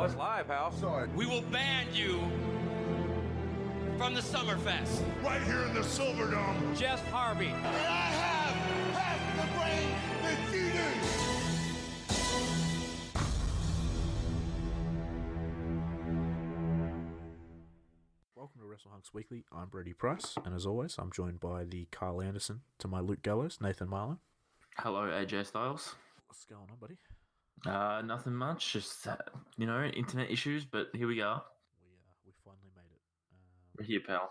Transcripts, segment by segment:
it's live, pal. Sorry. We will ban you from the Summerfest. Right here in the Silverdome. Jeff Harvey. And I have half the brain that you do. Welcome to Wrestle Hunks Weekly. I'm Brady Price, and as always, I'm joined by the Carl Anderson to my Luke Gallows, Nathan Marlowe. Hello, AJ Styles. What's going on, buddy? Nothing much. Just internet issues, but here we are. We finally made it. We're here, pal.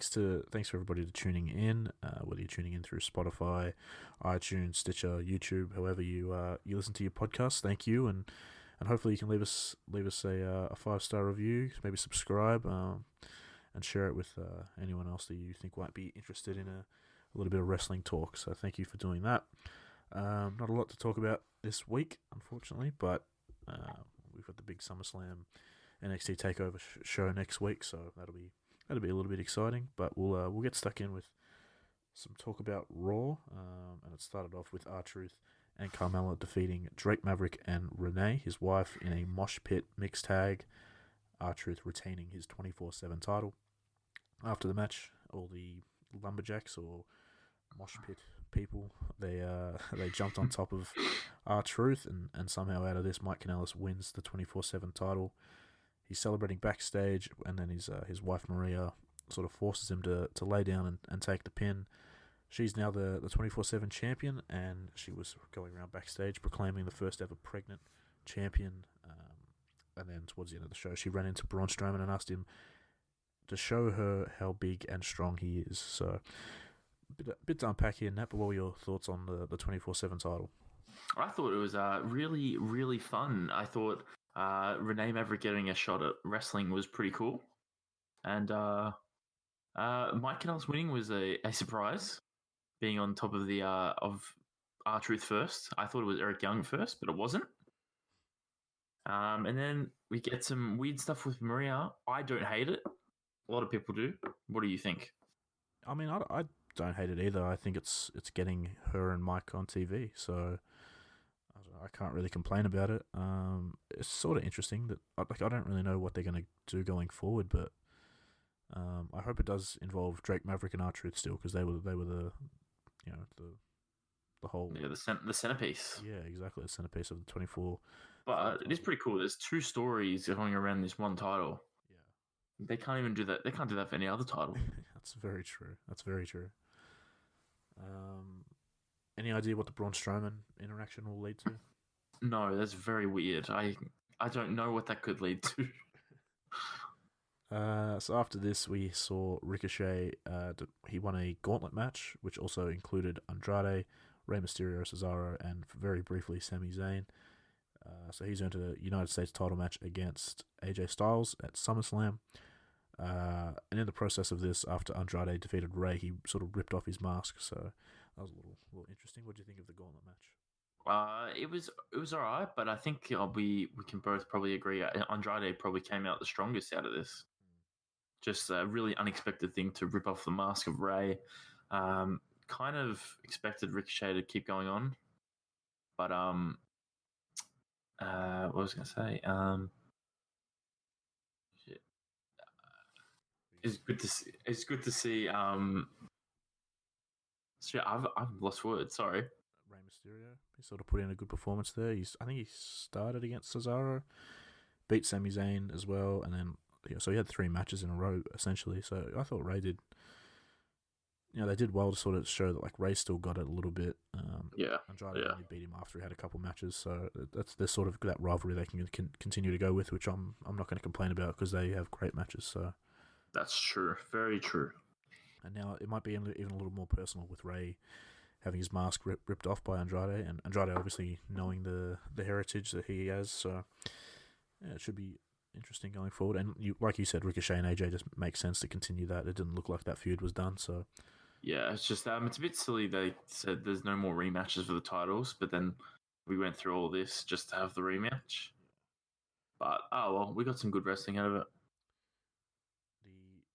So thanks for everybody to tuning in. Whether you're tuning in through Spotify, iTunes, Stitcher, YouTube, however you listen to your podcast, thank you, and hopefully you can leave us a 5-star review, maybe subscribe, and share it with anyone else that you think might be interested in a little bit of wrestling talk. So thank you for doing that. Not a lot to talk about this week, unfortunately, but we've got the big SummerSlam NXT Takeover show next week, so that'll be a little bit exciting. But we'll get stuck in with some talk about Raw, and it started off with R-Truth and Carmella defeating Drake Maverick and Renee, his wife, in a mosh pit mixed tag. R-Truth retaining his 24/7 title. After the match, all the lumberjacks or mosh pit people, they jumped on top of R-Truth, and somehow out of this, Mike Kanellis wins the 24/7 title. He's celebrating backstage, and then his wife Maria sort of forces him to lay down and take the pin. She's now the 24/7 champion, and she was going around backstage proclaiming the first ever pregnant champion. And then towards the end of the show, she ran into Braun Strowman and asked him to show her how big and strong he is. So bit to unpack here, Nat, but what were your thoughts on the 24/7 title? I thought it was really, really fun. I thought Renee Maverick getting a shot at wrestling was pretty cool. And Mike Kanellis winning was a surprise, being on top of the of R-Truth first. I thought it was Eric Young first, but it wasn't. And then we get some weird stuff with Maria. I don't hate it. A lot of people do. What do you think? I mean, I don't hate it either. I think it's getting her and Mike on TV, so I can't really complain about it. It's sort of interesting that I don't really know what they're going to do going forward, but I hope it does involve Drake Maverick and R-Truth still, because they were the whole the centerpiece. Yeah, exactly, the centerpiece of the 24. But it is pretty cool. There's two stories going around this one title. Yeah, they can't even do that. They can't do that for any other title. That's very true. Any idea what the Braun Strowman interaction will lead to? No, that's very weird. I don't know what that could lead to. So after this, we saw Ricochet. He won a gauntlet match, which also included Andrade, Rey Mysterio, Cesaro, and very briefly Sami Zayn. So he's earned a United States title match against AJ Styles at SummerSlam. And in the process of this, after Andrade defeated Rey, he sort of ripped off his mask. So that was a little interesting. What do you think of the gauntlet match? It was all right, but I think we can both probably agree Andrade probably came out the strongest out of this. Just a really unexpected thing to rip off the mask of Rey. Kind of expected Ricochet to keep going on, but what was I going to say? It's good to see. It's good to see. So I've lost words. Sorry. Rey Mysterio. He sort of put in a good performance there. I think he started against Cesaro, beat Sami Zayn as well, and then so he had 3 matches in a row essentially. So I thought Rey did. They did well to sort of show that Rey still got it a little bit. Andrade only beat him after he had a couple matches, so there's sort of that rivalry they can continue to go with, which I'm not going to complain about because they have great matches. So that's true, very true. And now it might be even a little more personal with Rey having his mask ripped off by Andrade, and Andrade obviously knowing the heritage that he has. So yeah, it should be interesting going forward. And like you said, Ricochet and AJ just makes sense to continue that. It didn't look like that feud was done. So yeah, it's just it's a bit silly. They said there's no more rematches for the titles, but then we went through all this just to have the rematch. But we got some good wrestling out of it.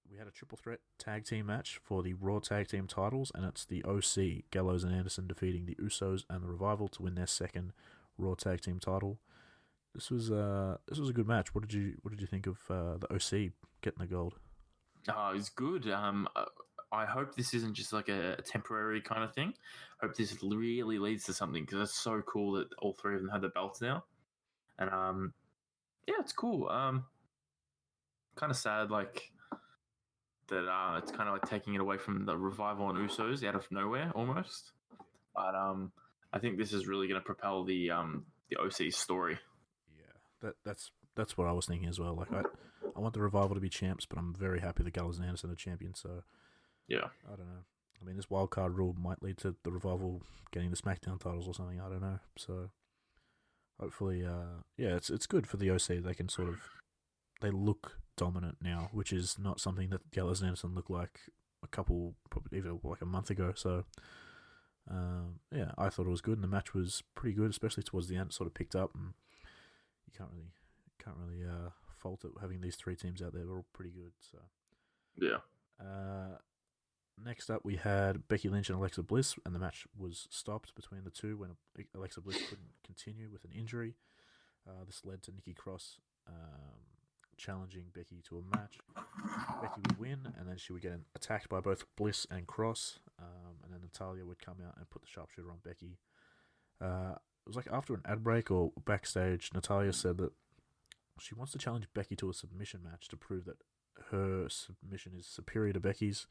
We had a triple threat tag team match for the Raw tag team titles, and it's the OC, Gallows and Anderson, defeating the Usos and the Revival to win their second Raw tag team title. this was a good match. What did you think of the OC getting the gold? Oh, it's good. I hope this isn't just like a temporary kind of thing. I hope this really leads to something because it's so cool that all three of them have the belts now. And yeah, it's cool. Kind of sad, like that. It's kind of like taking it away from the Revival and Usos out of nowhere, almost. But I think this is really going to propel the OC story. Yeah, that's what I was thinking as well. Like I want the Revival to be champs, but I'm very happy that Gallows and Anderson are champions. So yeah, I don't know. I mean, this wild card rule might lead to the Revival getting the SmackDown titles or something. I don't know. So hopefully, yeah, it's good for the OC. They look dominant now, which is not something that Gallows and Anderson looked like probably even like a month ago. So yeah, I thought it was good, and the match was pretty good, especially towards the end. It sort of picked up, and you can't really fault it having these three teams out there. They're all pretty good. So yeah. Next up, we had Becky Lynch and Alexa Bliss, and the match was stopped between the two when Alexa Bliss couldn't continue with an injury. This led to Nikki Cross challenging Becky to a match. Becky would win, and then she would get attacked by both Bliss and Cross, and then Natalya would come out and put the sharpshooter on Becky. It was like after an ad break or backstage, Natalya said that she wants to challenge Becky to a submission match to prove that her submission is superior to Becky's,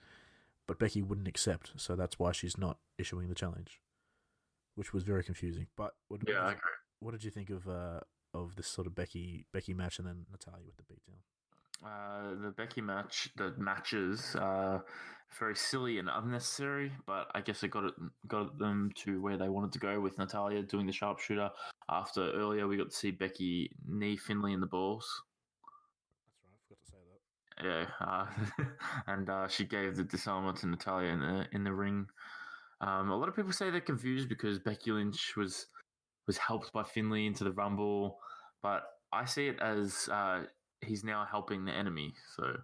but Becky wouldn't accept, so that's why she's not issuing the challenge, which was very confusing. But I agree. What did you think of this sort of Becky matches, the matches, very silly and unnecessary. But I guess it got them to where they wanted to go with Natalya doing the sharpshooter. After earlier, we got to see Becky knee Finlay in the balls. That's right, I forgot to say that. Yeah, and she gave the disarmer to Natalya in the ring. A lot of people say they're confused because Becky Lynch was helped by Finlay into the Rumble, but I see it as he's now helping the enemy. So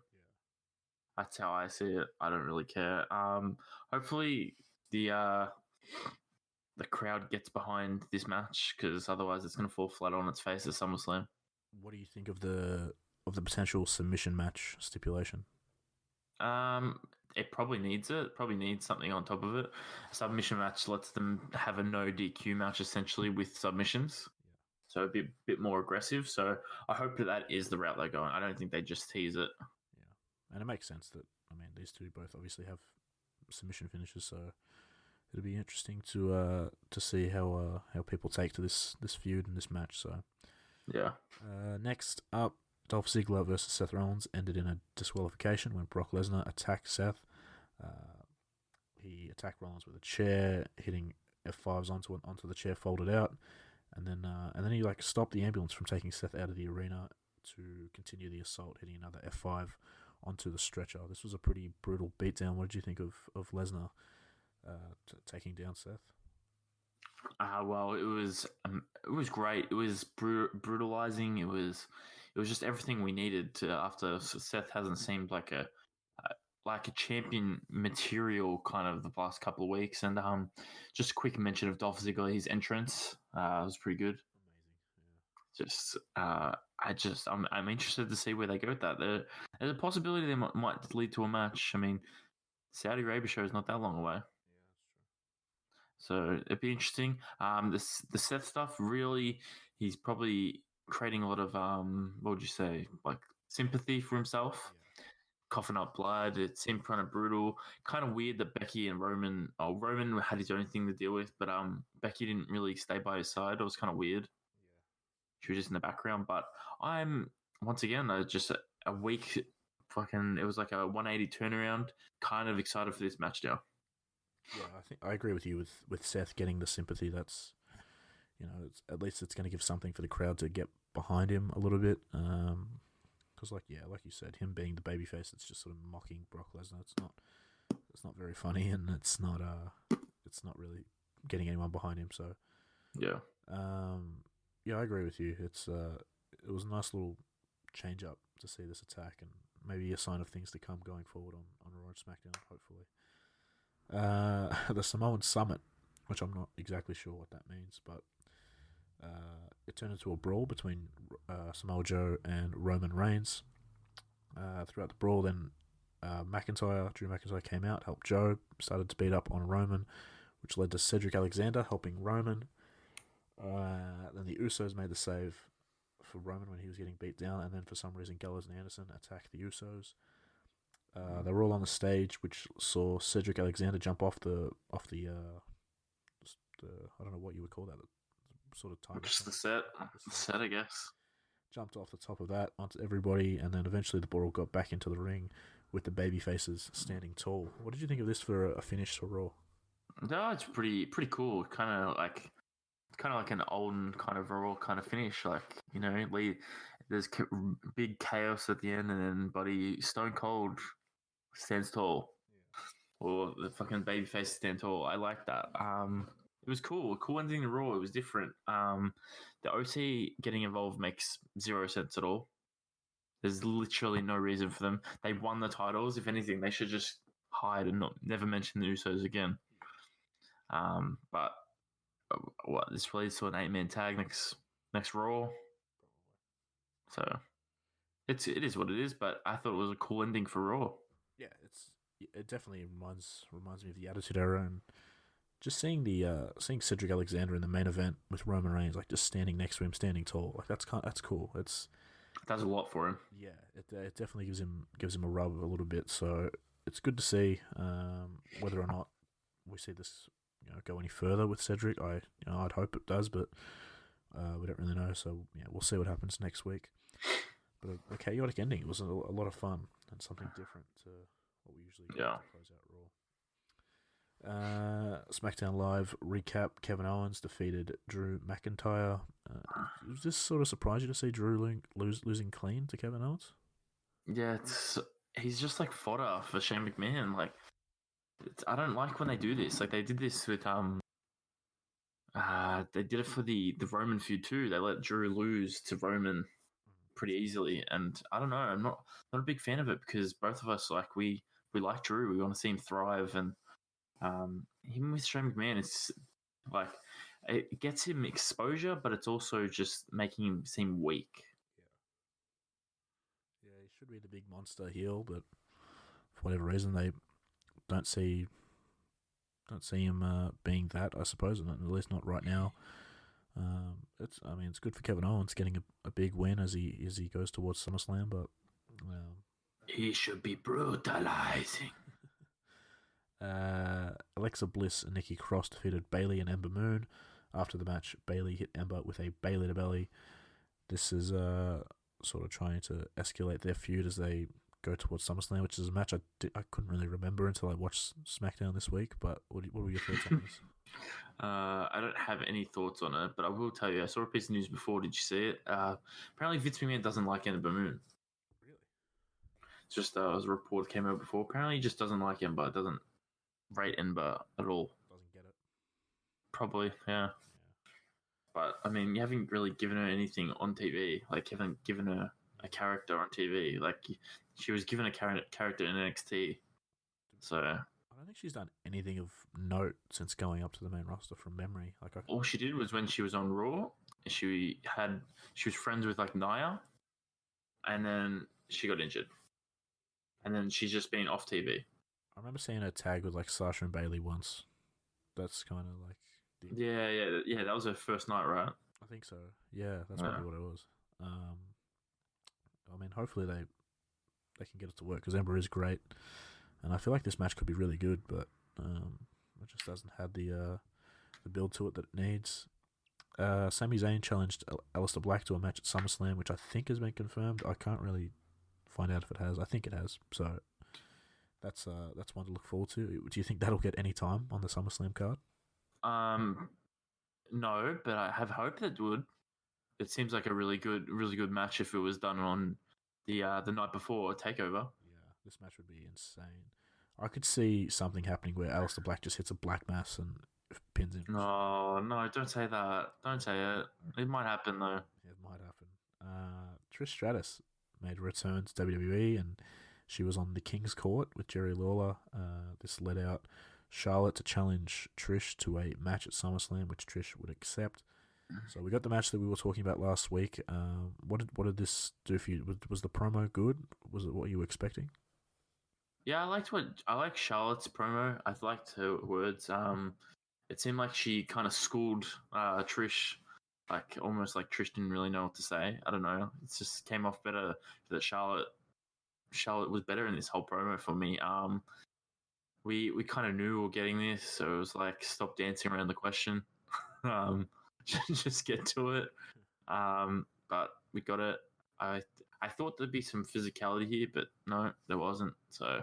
that's how I see it. I don't really care. Hopefully the crowd gets behind this match because otherwise it's going to fall flat on its face at SummerSlam. What do you think of the potential submission match stipulation? It probably needs it. Probably needs something on top of it. A submission match lets them have a no DQ match essentially with submissions. So a bit more aggressive. So I hope that is the route they're going. I don't think they just tease it. Yeah, and it makes sense that these two both obviously have submission finishes. So it'll be interesting to see how people take to this feud and this match. So yeah. Next up, Dolph Ziggler versus Seth Rollins ended in a disqualification when Brock Lesnar attacked Seth. He attacked Rollins with a chair, hitting F5s onto the chair, folded out, and then he stopped the ambulance from taking Seth out of the arena to continue the assault, hitting another F5 onto the stretcher. This was a pretty brutal beatdown. What did you think of Lesnar taking down Seth? Well, it was great. It was brutalizing. It was just everything we needed to after Seth hasn't seemed like a champion material kind of the past couple of weeks. And just a quick mention of Dolph Ziggler, his entrance was pretty good. Amazing. I'm interested to see where they go with that. There's a possibility they might lead to a match. I mean, Saudi Arabia show is not that long away. So it'd be interesting. The Seth stuff, really, he's probably creating a lot of what would you say, like sympathy for himself, coughing up blood. It seemed kind of brutal, kind of weird that Becky and Roman had his own thing to deal with, but Becky didn't really stay by his side. It was kind of weird. She was just in the background. But I'm once again just a week fucking. It was like a 180 turnaround. Kind of excited for this match now. Yeah, I think I agree with you with Seth getting the sympathy. That's at least it's going to give something for the crowd to get behind him a little bit. Because like you said, him being the babyface, it's just sort of mocking Brock Lesnar. It's not very funny, and it's not really getting anyone behind him. So yeah, I agree with you. It was a nice little change up to see this attack, and maybe a sign of things to come going forward on Raw and SmackDown, hopefully. The Samoan Summit, which I'm not exactly sure what that means, but It turned into a brawl between Samoa Joe and Roman Reigns. Throughout the brawl, then Drew McIntyre came out, helped Joe, started to beat up on Roman, which led to Cedric Alexander helping Roman. Then the Usos made the save for Roman when he was getting beat down, and then for some reason Gallows and Anderson attacked the Usos. They were all on the stage, which saw Cedric Alexander jump off the I don't know what you would call that, sort of time. Just the set, I guess. Jumped off the top of that onto everybody, and then eventually the brawl got back into the ring with the baby faces standing tall. What did you think of this for a finish for Raw? No, it's pretty cool. Kind of like an olden kind of Raw kind of finish. Like, you know, there's big chaos at the end, and then Buddy Stone Cold stands tall, or the fucking baby face stand tall. I like that. It was cool. Cool ending to Raw. It was different. The OC getting involved makes zero sense at all. There's literally no reason for them. They won the titles. If anything, they should just hide and never mention the Usos again. But what, this leads to an 8-man tag next Raw. So it is what it is. But I thought it was a cool ending for Raw. Yeah, it definitely reminds me of the Attitude Era, and just seeing seeing Cedric Alexander in the main event with Roman Reigns, like just standing next to him, standing tall, like that's cool. It does a lot for him. Yeah, it definitely gives him a rub a little bit. So it's good to see. Whether or not we see this, go any further with Cedric, I'd hope it does, but we don't really know. So yeah, we'll see what happens next week. But a chaotic ending. It was a lot of fun and something different to what we usually get to close out Raw. SmackDown Live recap: Kevin Owens defeated Drew McIntyre. Was this sort of surprised you to see Drew losing clean to Kevin Owens? Yeah, he's just like fodder for Shane McMahon. Like, I don't like when they do this. Like, they did this with they did it for the Roman feud too. They let Drew lose to Roman pretty easily, and I don't know. I'm not a big fan of it because both of us, like, we like Drew. We want to see him thrive, and even with Shane McMahon, it's like it gets him exposure, but it's also just making him seem weak. Yeah, he should be the big monster heel, but for whatever reason, they don't see him being that. I suppose, at least not right now. It's good for Kevin Owens getting a big win as he goes towards SummerSlam, but he should be brutalizing. Alexa Bliss and Nikki Cross defeated Bayley and Ember Moon. After the match, Bayley hit Ember with a Bayley to belly. This is sort of trying to escalate their feud as they go towards SummerSlam, which is a match I couldn't really remember until I watched SmackDown this week. But what were your thoughts on this? I don't have any thoughts on it, but I will tell you, I saw a piece of news before. Did you see it? Apparently Vince McMahon doesn't like Ember Moon. Really? It's just as a report came out before. Apparently he just doesn't like Ember. Doesn't rate Ember at all. Doesn't get it. Probably, yeah. But I mean, you haven't really given her anything on TV. Like, you haven't given her a character on TV. Like, she was given a character in NXT. So I don't think she's done anything of note since going up to the main roster from memory. All she did was when she was on Raw, she was friends with like Nia, and then she got injured, and then she's just been off TV. I remember seeing her tag with like Sasha and Bayley once. That's kind of like yeah. That was her first night, right? I think so. Yeah, that's probably what it was. I mean, hopefully they can get it to work because Ember is great. And I feel like this match could be really good, but it just doesn't have the build to it that it needs. Sami Zayn challenged Aleister Black to a match at SummerSlam, which I think has been confirmed. I can't really find out if it has. I think it has. So that's one to look forward to. Do you think that'll get any time on the SummerSlam card? No, but I have hope that it would. It seems like a really good match if it was done on the night before Takeover. This match would be insane. I could see something happening where Aleister Black just hits a black mass and pins him. No, don't say that. Don't say it. It might happen, though. Yeah, it might happen. Trish Stratus made a return to WWE, and she was on the King's Court with Jerry Lawler. This led out Charlotte to challenge Trish to a match at SummerSlam, which Trish would accept. So we got the match that we were talking about last week. What did this do for you? Was the promo good? Was it what you were expecting? Yeah, I like Charlotte's promo. I liked her words. It seemed like she kind of schooled Trish, like almost like Trish didn't really know what to say. I don't know. It just came off better that Charlotte was better in this whole promo for me. We kind of knew we were getting this, so it was like stop dancing around the question. Just get to it. But we got it. I thought there'd be some physicality here, but no, there wasn't. So,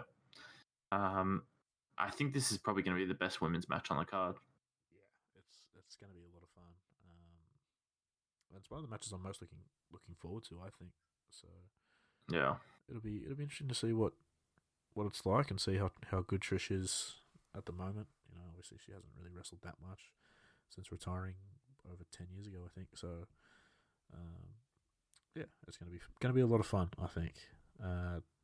I think this is probably going to be the best women's match on the card. Yeah, it's going to be a lot of fun. It's one of the matches I'm most looking forward to. I think so. Yeah, it'll be interesting to see what it's like and see how good Trish is at the moment. You know, obviously she hasn't really wrestled that much since retiring over 10 years ago, I think. So, yeah, it's going to be a lot of fun, I think.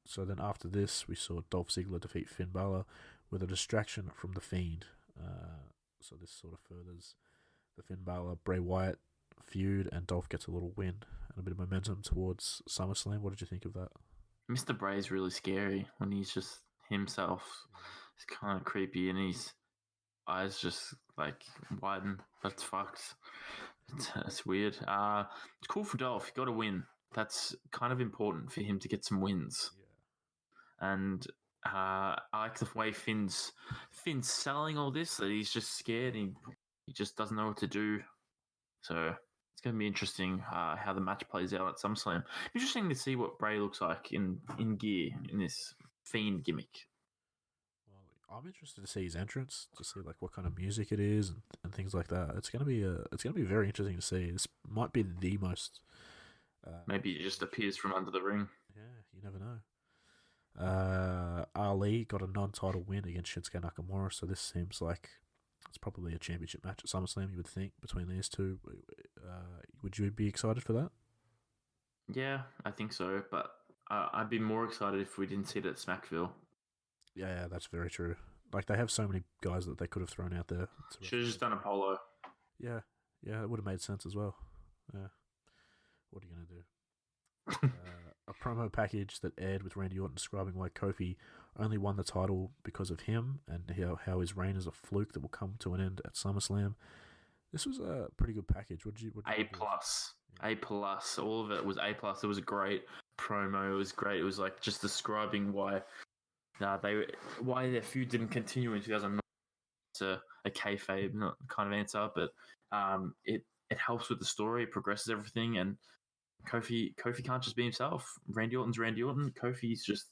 So then after this, we saw Dolph Ziggler defeat Finn Balor with a distraction from the Fiend. So this sort of furthers the Finn Balor Bray Wyatt feud, and Dolph gets a little win and a bit of momentum towards SummerSlam. What did you think of that? Mr. Bray is really scary when he's just himself. It's kind of creepy, and his eyes just like widen. That's fucked. It's weird. It's cool for Dolph. He got a win. That's kind of important for him to get some wins. Yeah. And I like the way Finn's selling all this, that he's just scared. He just doesn't know what to do. So it's going to be interesting how the match plays out at SummerSlam. Interesting to see what Bray looks like in gear in this Fiend gimmick. Well, I'm interested to see his entrance, to see like what kind of music it is and things like that. It's going to be very interesting to see. This might be the most. Maybe it just appears from under the ring. Yeah, you never know. Ali got a non-title win against Shinsuke Nakamura, so this seems like it's probably a championship match at SummerSlam, you would think, between these two. Would you be excited for that? Yeah, I think so, but I'd be more excited if we didn't see it at Smackville. Yeah, that's very true. Like, they have so many guys that they could have thrown out there. Should have just done Apollo. Yeah, it would have made sense as well. Yeah. What are you going to do? A promo package that aired with Randy Orton describing why Kofi only won the title because of him, and how his reign is a fluke that will come to an end at SummerSlam. This was a pretty good package. Would you A+. Yeah. A+. All of it was A+. It was a great promo. It was great. It was like just describing why their feud didn't continue in 2009. It's a kayfabe not kind of answer, but it helps with the story. It progresses everything, and Kofi can't just be himself. Randy Orton's Randy Orton. Kofi's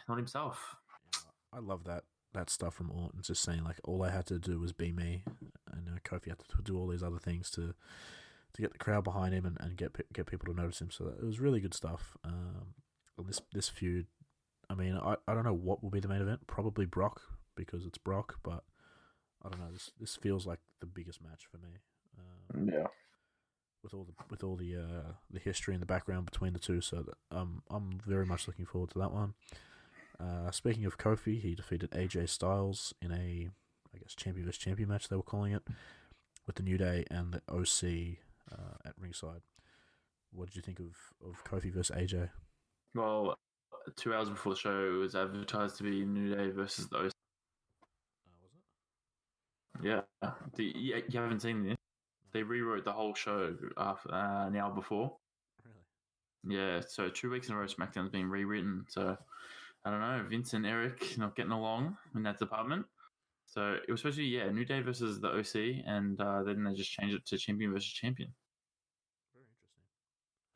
not himself. Yeah, I love that stuff from Orton, just saying like all I had to do was be me, and Kofi had to do all these other things to get the crowd behind him and get people to notice him. So it was really good stuff. This feud, I mean, I don't know what will be the main event. Probably Brock, because it's Brock, but I don't know. This feels like the biggest match for me. Yeah. With all the history and the background between the two, so I'm very much looking forward to that one. Speaking of Kofi, he defeated AJ Styles in a, I guess, champion vs champion match they were calling it, with the New Day and the OC at ringside. What did you think of Kofi versus AJ? Well, 2 hours before the show, it was advertised to be New Day versus the OC. Was it? Yeah. You haven't seen this? They rewrote the whole show an hour before. Really? Yeah, so 2 weeks in a row, SmackDown's been rewritten. So, I don't know, Vince and Eric not getting along in that department. So, it was supposed to be, New Day versus the OC, and then they just changed it to champion versus champion.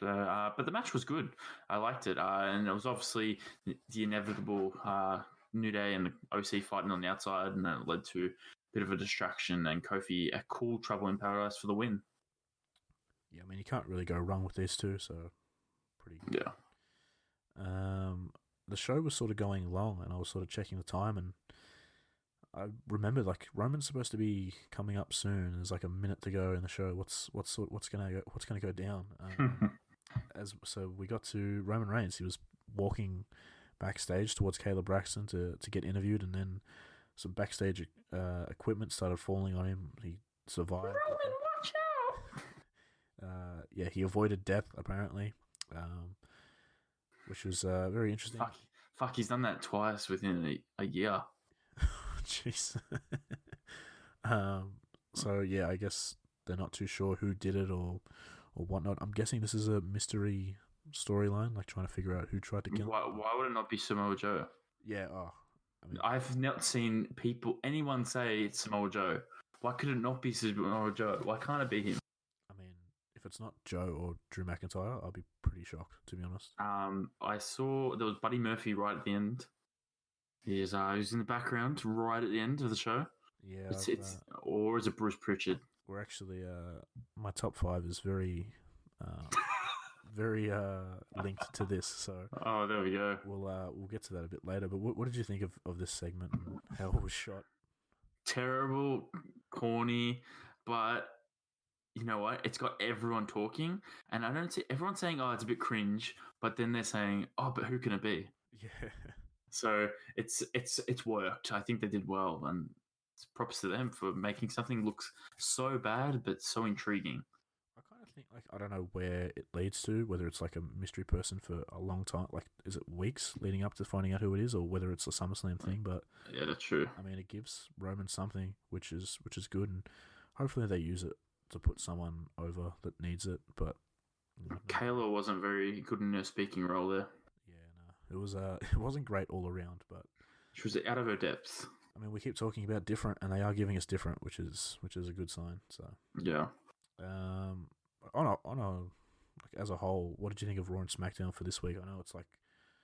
Very interesting. But the match was good. I liked it. And it was obviously the inevitable New Day and the OC fighting on the outside, and that led to bit of a distraction, and Kofi a cool Trouble in Paradise for the win. Yeah, I mean, you can't really go wrong with these two, so pretty good. Yeah. The show was sort of going long, and I was sort of checking the time, and I remembered like Roman's supposed to be coming up soon. There's like a minute to go in the show. What's gonna go down? So we got to Roman Reigns. He was walking backstage towards Kayla Braxton to get interviewed, and then some backstage equipment started falling on him. He survived. Roman, yeah, he avoided death apparently, which was very interesting. Fuck, he's done that twice within a year. Jeez. So yeah, I guess they're not too sure who did it or whatnot. I'm guessing this is a mystery storyline, like trying to figure out who tried to kill him. Why would it not be Samoa Joe? Yeah. Oh, I mean, I've not seen anyone say it's Samoa Joe. Why could it not be Samoa Joe? Why can't it be him? I mean, if it's not Joe or Drew McIntyre, I'll be pretty shocked, to be honest. I saw there was Buddy Murphy right at the end. He was in the background right at the end of the show. Yeah. Or is it Bruce Pritchard? We're actually my top 5 is very very linked to this, so oh, there we go. We'll get to that a bit later. But what did you think of this segment and how it was shot? Terrible, corny, but you know what? It's got everyone talking, and I don't see everyone saying, "Oh, it's a bit cringe," but then they're saying, "Oh, but who can it be?" Yeah. So it's worked. I think they did well, and props to them for making something look so bad but so intriguing. I kind of think, like, I don't know where it leads to, whether it's like a mystery person for a long time, like, is it weeks leading up to finding out who it is, or whether it's a SummerSlam thing. But yeah, that's true. I mean, it gives Roman something, which is good, and hopefully they use it to put someone over that needs it. But Kayla wasn't very good in her speaking role there. Yeah, no, it was it wasn't great all around, but she was out of her depth. I mean, we keep talking about different, and they are giving us different, which is a good sign. So yeah. Like, as a whole, what did you think of Raw and SmackDown for this week? I know it's like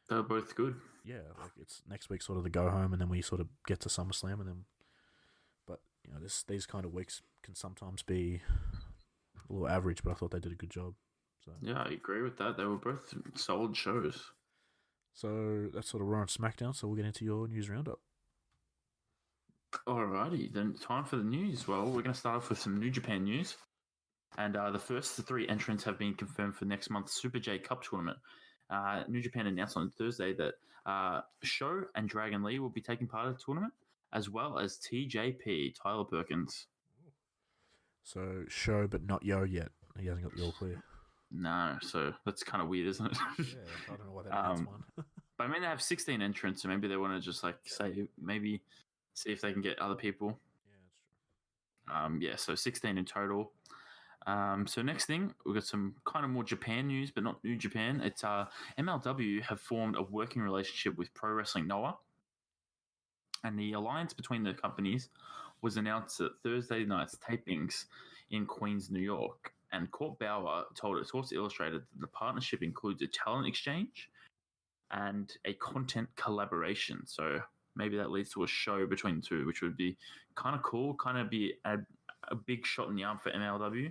they're both good. Yeah, like it's next week sort of the go home, and then we sort of get to SummerSlam, and then. But you know, these kind of weeks can sometimes be a little average, but I thought they did a good job. So yeah, I agree with that. They were both solid shows. So that's sort of Raw and SmackDown. So we'll get into your news roundup. Alrighty, then time for the news. Well, we're going to start off with some New Japan news. And the first 3 entrants have been confirmed for next month's Super J Cup tournament. New Japan announced on Thursday that Sho and Dragon Lee will be taking part of the tournament, as well as TJP, Tyler Perkins. So Sho, but not Yo yet. He hasn't got the all clear. No, so that's kind of weird, isn't it? Yeah, I don't know why that means one. But I mean, they have 16 entrants, so maybe they want to just see if they can get other people. Yeah, that's true. So 16 in total. So next thing, we've got some kind of more Japan news, but not New Japan. It's MLW have formed a working relationship with Pro Wrestling Noah. And the alliance between the companies was announced at Thursday night's tapings in Queens, New York. And Court Bauer told Sports Illustrated that the partnership includes a talent exchange and a content collaboration. So maybe that leads to a show between the two, which would be kind of cool, kind of be a big shot in the arm for MLW.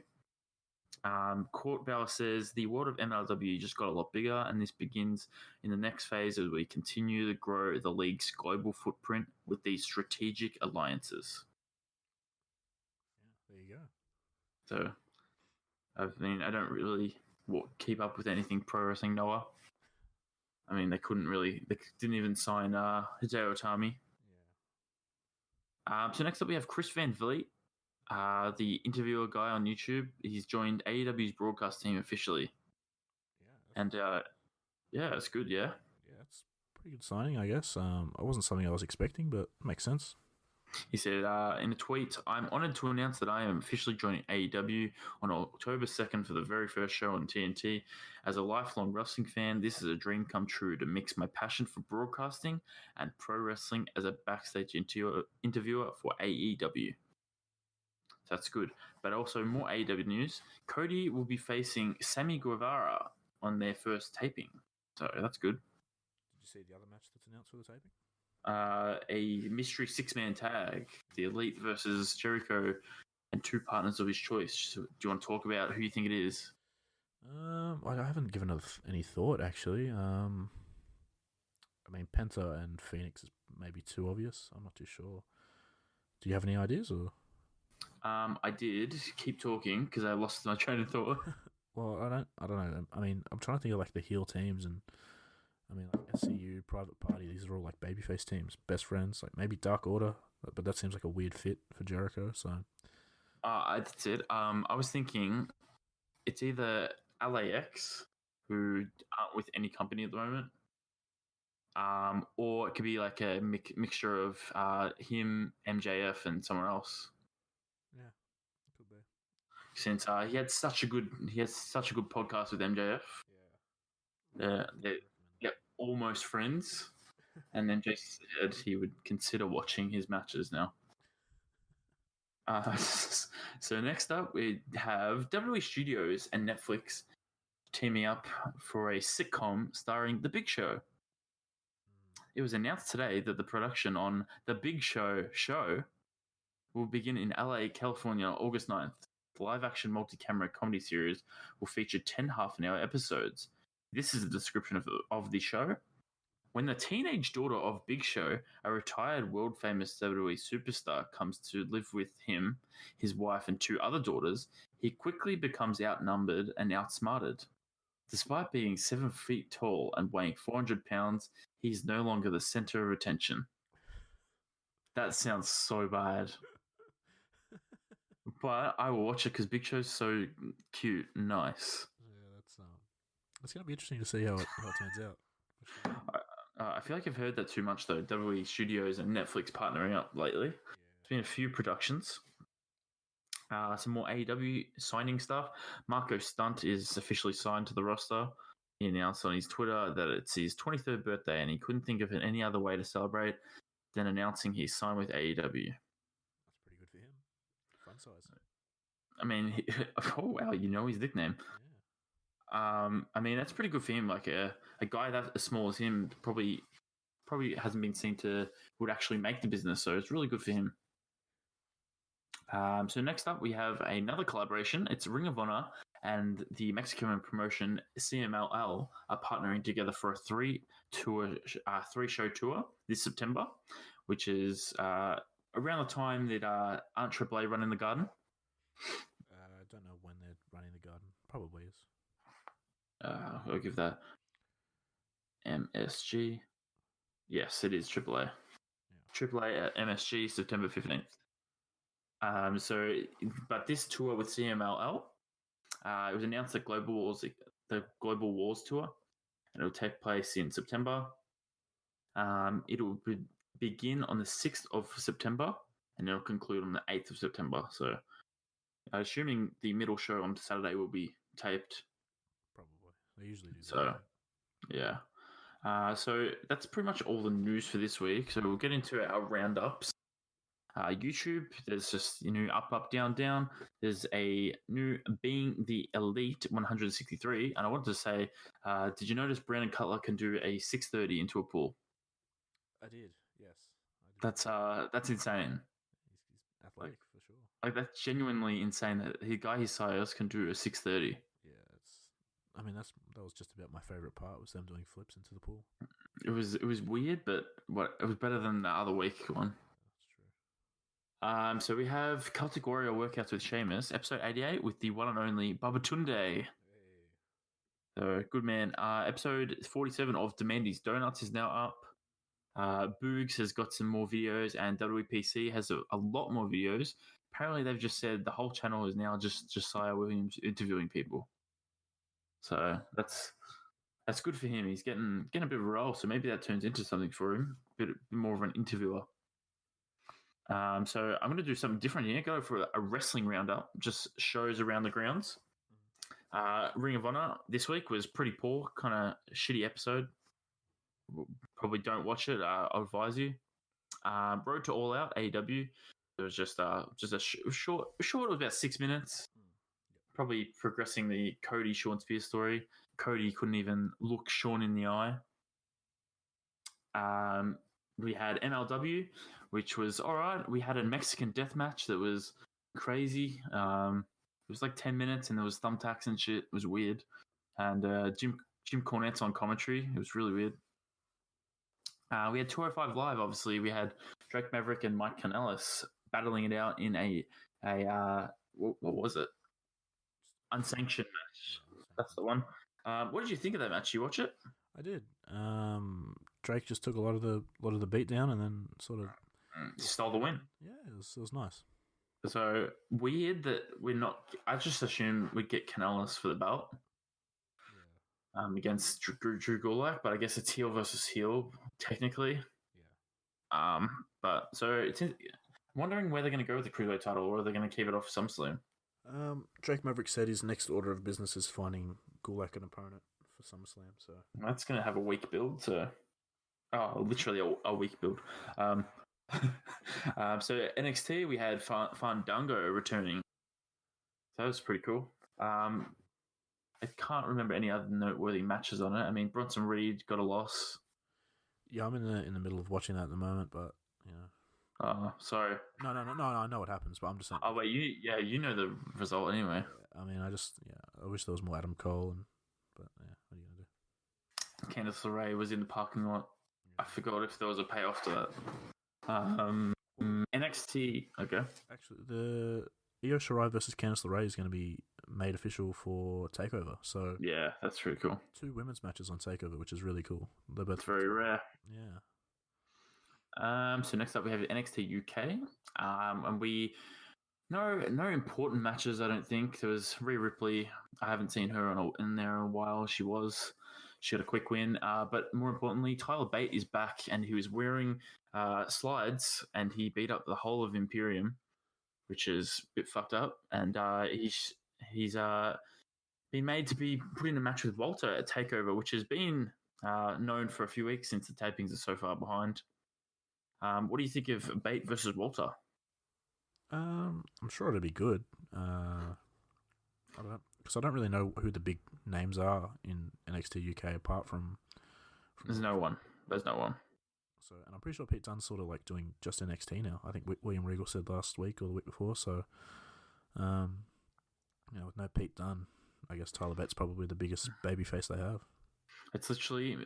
Court Bauer says the world of MLW just got a lot bigger, and this begins in the next phase as we continue to grow the league's global footprint with these strategic alliances. Yeah, there you go. So, I mean, I don't really keep up with anything Pro Wrestling Noah. I mean, they didn't even sign Hideo Itami. Yeah. So next up we have Chris Van Vliet, the interviewer guy on YouTube. He's joined AEW's broadcast team officially. Yeah. And it's good, yeah. Yeah, it's a pretty good signing, I guess. It wasn't something I was expecting, but it makes sense. He said in a tweet, "I'm honoured to announce that I am officially joining AEW on October 2nd for the very first show on TNT. As a lifelong wrestling fan, this is a dream come true to mix my passion for broadcasting and pro wrestling as a backstage interviewer for AEW." So that's good. But also more AEW news. Cody will be facing Sammy Guevara on their first taping. So that's good. Did you see the other match that's announced for the taping? A mystery 6-man tag, the Elite versus Jericho and 2 partners of his choice. So, do you want to talk about who you think it is? I haven't given it any thought, actually. I mean, Penta and Phoenix is maybe too obvious. I'm not too sure. Do you have any ideas, or? I did. Keep talking, because I lost my train of thought. Well, I don't know. I mean, I'm trying to think of like the heel teams, and I mean, like SCU, Private Party. These are all like babyface teams, best friends. Like maybe Dark Order, but that seems like a weird fit for Jericho. So, that's it. I was thinking it's either LAX, who aren't with any company at the moment, or it could be like a mixture of him, MJF, and someone else. Yeah, could be. Since he has such a good podcast with MJF. Yeah. They're almost friends, and then MJF said he would consider watching his matches now. So next up, we have WWE Studios and Netflix teaming up for a sitcom starring The Big Show. It was announced today that the production on The Big Show will begin in LA, California on August 9th. The live-action multi-camera comedy series will feature 10 half-an-hour episodes. This is a description of the show. When the teenage daughter of Big Show, a retired world-famous WWE superstar, comes to live with him, his wife, and 2 other daughters, he quickly becomes outnumbered and outsmarted. Despite being 7 feet tall and weighing 400 pounds, he's no longer the center of attention. That sounds so bad. But I will watch it because Big Show's so cute and nice. Yeah, that's gonna be interesting to see how it turns out. For sure. I feel like I've heard that too much though. WWE Studios and Netflix partnering up lately. There's been a few productions. Some more AEW signing stuff. Marco Stunt is officially signed to the roster. He announced on his Twitter that it's his 23rd birthday and he couldn't think of any other way to celebrate than announcing he's signed with AEW. That's pretty good for him. Fun size. I mean, oh wow, you know his nickname. Yeah. I mean, that's pretty good for him. Like a guy that as small as him probably hasn't been seen to would actually make the business. So it's really good for him. So next up, we have another collaboration. It's Ring of Honor and the Mexican promotion CMLL are partnering together for a 3-show tour this September, which is around the time that aren't AAA running the Garden. I don't know when they're running the Garden. Probably is. I'll give that MSG. Yes, it is AAA. Yeah. AAA at MSG, September 15th. But this tour with CMLL, it was announced that the Global Wars tour, and it will take place in September. It will begin on the 6th of September, and it will conclude on the 8th of September. So, assuming the middle show on Saturday will be taped. Probably. They usually do that. So, yeah. So that's pretty much all the news for this week. So we'll get into our roundups. YouTube, there's just up, down, down. There's a new Being the Elite 163, and I wanted to say, did you notice Brandon Cutler can do a 630 into a pool? I did, yes. I did. That's insane. He's athletic for sure. Like that's genuinely insane that the guy his size can do a 630. Yeah, that was just about my favorite part was them doing flips into the pool. It was weird, but it was better than the other week one. So we have Celtic Warrior Workouts with Sheamus, episode 88, with the one and only Babatunde. Hey. So, good man. Episode 47 of Demandy's Donuts is now up. Boogs has got some more videos, and WPC has a lot more videos. Apparently, they've just said the whole channel is now just Josiah Williams interviewing people. So, that's good for him. He's getting a bit of a role, so maybe that turns into something for him, a bit more of an interviewer. So I'm going to do something different here. Go for a wrestling roundup, just shows around the grounds. Ring of Honor this week was pretty poor, kind of shitty episode. Probably don't watch it. I'll advise you. Road to All Out AEW. It was just a short. It was about 6 minutes. Probably progressing the Cody Sean Spears story. Cody couldn't even look Sean in the eye. We had MLW, which was all right. We had a Mexican death match that was crazy. It was like 10 minutes, and there was thumbtacks and shit. It was weird. And Jim Cornette's on commentary. It was really weird. We had 205 Live, obviously. We had Drake Maverick and Mike Kanellis battling it out in a what was it? Unsanctioned match. That's the one. What did you think of that match? You watch it? I did. Drake just took a lot of the beat down and then sort of stole the win. Yeah, it was nice. So weird that we're not. I just assumed we'd get Canellis for the belt against Drew Gulak, but I guess it's heel versus heel technically. But so I'm wondering where they're going to go with the cruiserweight title, or are they going to keep it off SummerSlam? Drake Maverick said his next order of business is finding Gulak an opponent for SummerSlam. So that's going to have a weak build. So, literally a weak build. So NXT we had Fandango returning. That was pretty cool. I can't remember any other noteworthy matches on it. I mean, Bronson Reed got a loss. Yeah, I'm in the middle of watching that at the moment, but you know. Sorry. No. I know what happens, but I'm just saying. Oh wait, you know the result anyway. I mean, I wish there was more Adam Cole, but yeah, what are you gonna do? Candice LeRae was in the parking lot. I forgot if there was a payoff to that. NXT, okay. Actually, the Io Shirai versus Candice LeRae is going to be made official for TakeOver. So yeah, that's really cool. 2 women's matches on TakeOver, which is really cool. They're both very rare. Yeah. So next up we have NXT UK. And we no important matches. I don't think there was Rhea Ripley. I haven't seen her in there in a while. She had a quick win. But more importantly, Tyler Bate is back, and he was wearing slides, and he beat up the whole of Imperium, which is a bit fucked up. And he's been made to be put in a match with Walter at TakeOver, which has been known for a few weeks since the tapings are so far behind. What do you think of Bate versus Walter? I'm sure it'll be good. Because I don't really know who the big names are in NXT UK apart from There's no one. So, and I'm pretty sure Pete Dunne's sort of like doing just NXT now. I think William Regal said last week or the week before. So, with no Pete Dunne, I guess Tyler Bate's probably the biggest babyface they have. It's literally,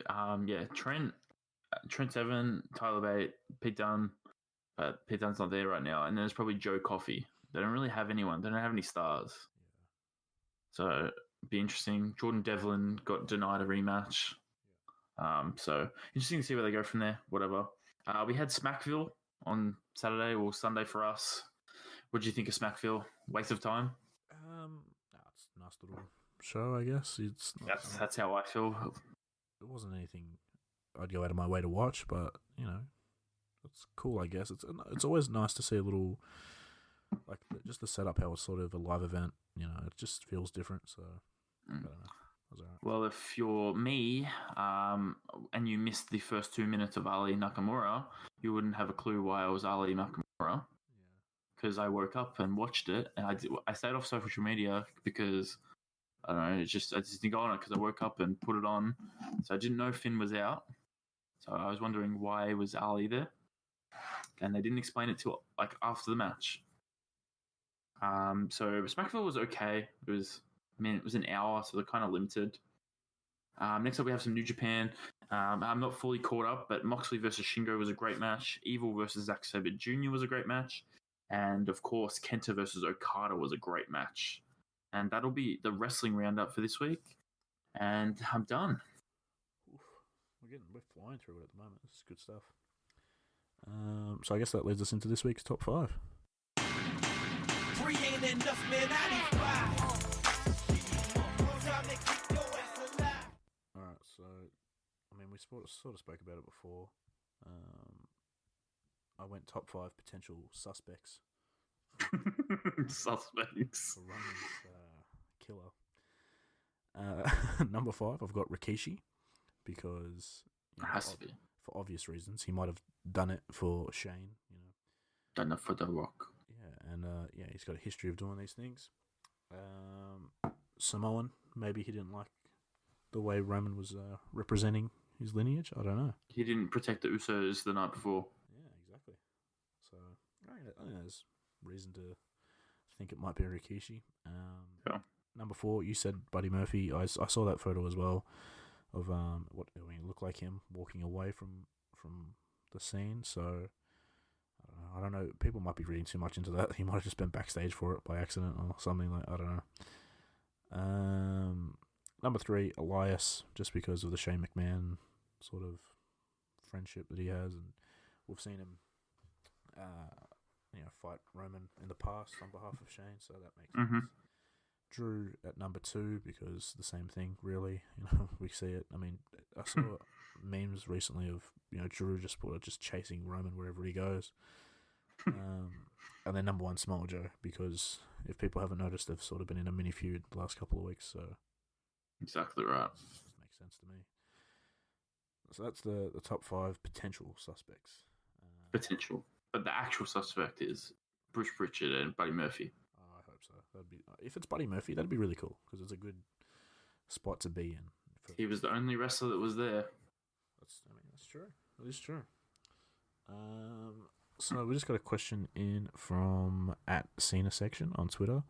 Trent Seven, Tyler Bate, Pete Dunne, but Pete Dunne's not there right now. And then there's probably Joe Coffey. They don't really have anyone. They don't have any stars. So it'd be interesting. Jordan Devlin got denied a rematch. So interesting to see where they go from there. Whatever. We had Smackville on Saturday or Sunday for us. What do you think of Smackville? Waste of time? It's a nice little show, I guess. That's how I feel. It wasn't anything I'd go out of my way to watch, but it's cool, I guess. It's always nice to see a little, like, just the setup, how it's sort of a live event. It just feels different. So I don't know. It was all right. Well, if you're me, and you missed the first 2 minutes of Ali Nakamura, you wouldn't have a clue why I was Ali Nakamura. Because I woke up and watched it, and I stayed off social media because I don't know. I just didn't go on it because I woke up and put it on, so I didn't know Finn was out. So I was wondering why was Ali there, and they didn't explain it till like after the match. So Smackville was okay. It was an hour, so they're kind of limited. Next up, we have some New Japan. I'm not fully caught up, but Moxley versus Shingo was a great match. Evil versus Zack Sabre Jr. was a great match. And, of course, Kenta versus Okada was a great match. And that'll be the wrestling roundup for this week. And I'm done. We're flying through it at the moment. This is good stuff. So I guess that leads us into this week's top 5. Alright, so we sort of spoke about it before. I went top 5 potential suspects. Suspects. For Roman's killer. Number 5, I've got Rikishi because has to be. For obvious reasons. He might have done it for Shane. Done it for The Rock. Yeah, and he's got a history of doing these things. Samoan, maybe he didn't like the way Roman was representing his lineage. I don't know. He didn't protect the Usos the night before. Yeah, exactly. So I think there's reason to think it might be Rikishi. Number 4, you said Buddy Murphy. I saw that photo as well of what it looked like him walking away from the scene. So I don't know. People might be reading too much into that. He might have just been backstage for it by accident or something. I don't know. Number 3, Elias, just because of the Shane McMahon sort of friendship that he has, and we've seen him, fight Roman in the past on behalf of Shane, so that makes Mm-hmm. sense. Drew at number 2 because the same thing, really. We see it. I mean, I saw memes recently of Drew just chasing Roman wherever he goes. And then number 1, Samoa Joe, because if people haven't noticed, they've sort of been in a mini feud the last couple of weeks. So Exactly right. makes sense to me. So that's the top 5 potential suspects. Potential, but the actual suspect is Bruce Pritchard and Buddy Murphy. I hope so. That'd be if it's Buddy Murphy, that'd be really cool because it's a good spot to be in. He was the only wrestler that was there. That's true. That is true. So we just got a question in from @Cena section on Twitter.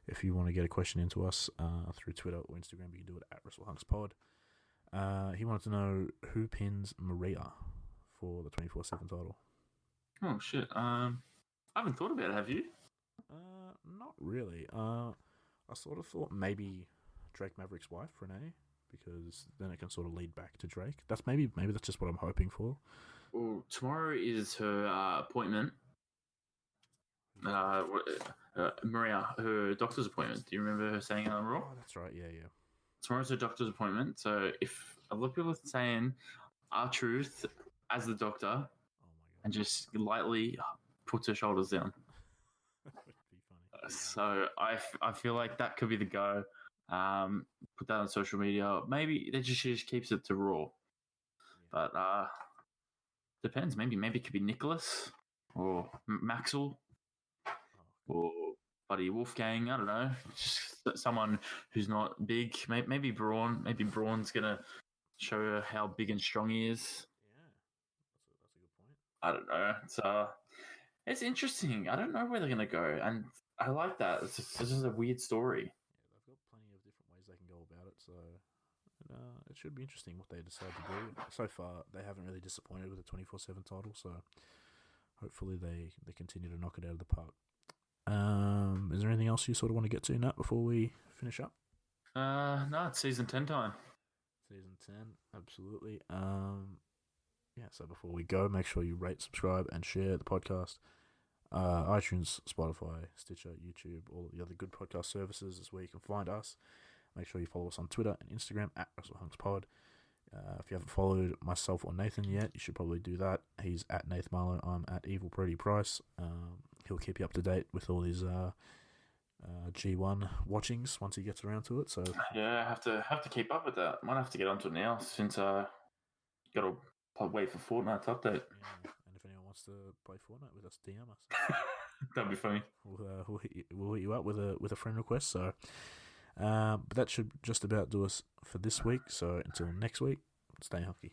If you want to get a question into us through Twitter or Instagram, you can do it at Wrestle Hunks Pod. He wanted to know who pins Maria for the 24/7 title. Oh shit! I haven't thought about it. Have you? Not really. I sort of thought maybe Drake Maverick's wife, Renee, because then it can sort of lead back to Drake. That's maybe that's just what I'm hoping for. Well, tomorrow is her appointment. Maria, her doctor's appointment. Do you remember her saying it on Raw? Oh, that's right. Yeah. Tomorrow's her doctor's appointment. So if a lot of people are saying R-Truth as the doctor Oh my god. and just lightly puts her shoulders down. That would be funny. So I feel like that could be the go. Put that on social media. Maybe she just keeps it to Raw. But depends. Maybe it could be Nicholas or Maxwell or Buddy Wolfgang. I don't know. Just someone who's not big. Maybe Braun. Maybe Braun's gonna show her how big and strong he is. Yeah, that's a good point. I don't know. It's interesting. I don't know where they're gonna go, and I like that. It's just a weird story. Yeah, they've got plenty of different ways they can go about it, so it should be interesting what they decide to do. So far, they haven't really disappointed with the 24/7 title, so hopefully they continue to knock it out of the park. Is there anything else you sort of want to get to, Nat, before we finish up? No, it's season 10 time. Season 10, absolutely. Yeah, so before we go, make sure you rate, subscribe, and share the podcast. iTunes, Spotify, Stitcher, YouTube, all the other good podcast services is where you can find us. Make sure you follow us on Twitter and Instagram at WrestleHunksPod. If you haven't followed myself or Nathan yet, you should probably do that. He's at Nathan Marlowe. I'm at Evil Brody Price. He'll keep you up to date with all his G1 watchings once he gets around to it. So yeah, I have to keep up with that. Might have to get onto it now since got to wait for Fortnite's update. yeah. And if anyone wants to play Fortnite with us, DM us. That'd be funny. We'll hit you up with a friend request. So, but that should just about do us for this week. So until next week, stay hunky.